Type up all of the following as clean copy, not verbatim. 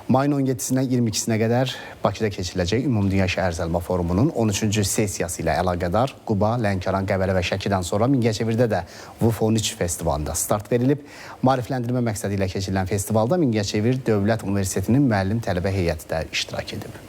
Mayın 17-dən 22-sinə qədər Bakıda keçiriləcək Ümumdünya Şəhərsəlma Forumunun 13-cü sessiyası ilə əlaqədar Quba, Lənkəran, Qəbələ və Şəkidən sonra Mingəçevirdə də VUF-13 festivalında start verilib. Maarifləndirmə məqsədi ilə keçirilən festivalda Mingəçevir Dövlət Universitetinin müəllim tələbə heyəti də iştirak edib.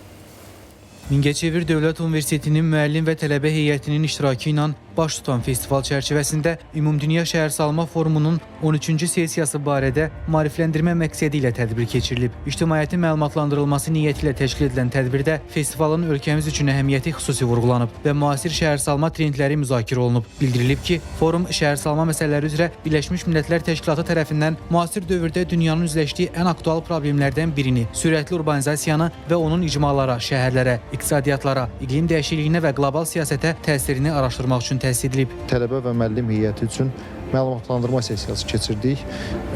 Mingəçevir Dövlət Universitetinin müəllim və tələbə heyətinin iştirakı ilə baş tutan festival çərçivəsində Ümumdünya Şəhərsalma Forumunun 13-cü sessiyası barədə maarifləndirmə məqsədi ilə tədbir keçirilib. İctimaiyyətin məlumatlandırılması niyyəti ilə təşkil edilən tədbirdə festivalın ölkəmiz üçün əhəmiyyəti xüsusi vurğulanıb və müasir şəhərsalma trendləri müzakirə olunub. Bildirilib ki, forum şəhərsalma məsələləri üzrə Birləşmiş Millətlər Təşkilatı tərəfindən müasir dövrdə dünyanın üzləşdiyi ən aktual problemlərdən birini, sürətli urbanizasiyanı və onun icmalara, şəhərlərə, iqtisadiyyatlara, iqlim dəyişikliyinə və qlobal siyasətə təsirini araşdırmaq üçün təsis edilib. Tələbə və müəllim heyəti üçün məlumatlandırma sessiyası keçirdik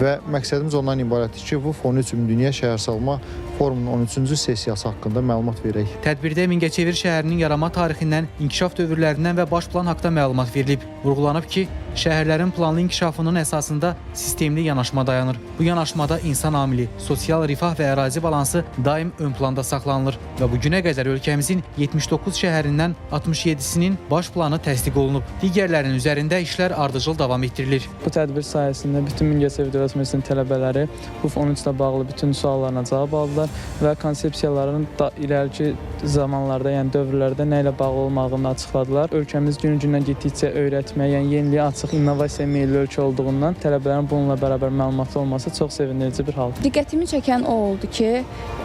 və məqsədimiz ondan ibarətdir ki, VUF-13 Ümumdünya Şəhərsalma Forumunun 13-cü sessiyası haqqında məlumat verək. Tədbirdə Mingəçevir şəhərinin yaranma tarixindən, inkişaf dövrlərindən və baş plan haqqında məlumat verilib. Vurğulanıb ki, şəhərlərin planlı inkişafının əsasında sistemli yanaşma dayanır. Bu yanaşmada insan amili, sosial rifah və ərazi balansı daim ön planda saxlanılır və bu günə qədər ölkəmizin 79 şəhərindən 67-sinin baş planı təsdiq olunub. Digərlərinin üzərində işlər ardıcıl davam etdirilir. Bu tədbir sayəsində bütün Mingəçevir Dövlət Universitetinin tələbələri VUF-13 ilə bağlı bütün suallarına cavab aldılar və konsepsiyaların da irəli zamanlarda, yəni dövrlərdə nə ilə bağlı olmağını açıqladılar. Ölkəmiz gün-gündən getdikcə öyrətməyə, yəni yeniliyə açıq, innovasiyaya meyilli ölkə olduğundan tələbələrin bununla bərabər məlumatlı olması çox sevindirici bir hal. Diqqətimi çəkən o oldu ki,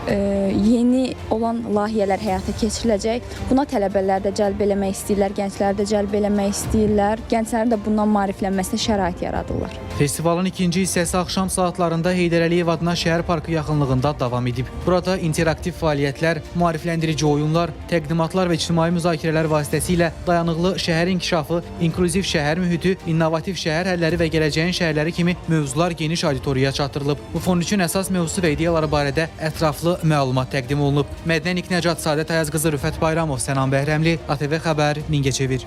yeni olan layihələr həyata keçiriləcək. Buna tələbələr də cəlb eləmək istəyirlər, gəncləri də cəlb eləmək istəyirlər. Gənclərin də bundan maariflənməsinə şərait yaradırlar. Festivalın ikinci hissəsi axşam saatlarında Heydər Əliyev adına şəhər parkı yaxınlığında davam edib. Burada interaktiv fəaliyyətlər, maarifləndirici oyunlar, təqdimatlar və ictimai müzakirələr vasitəsilə dayanıqlı şəhər inkişafı, inklüziv şəhər mühiti, innovativ şəhər həlləri və gələcəyin şəhərləri kimi mövzular geniş auditoriyaya çatdırılıb. VUF-13-ün əsas mövzusu və ideyaları barədə ətraflı məlumat təqdim olunub. Mədnə Niknəcat, Sadət Ayaz qızı, Rüfət Bayramov, Sənan Bəhrəmli, ATV Xəbər, Mingəçevir.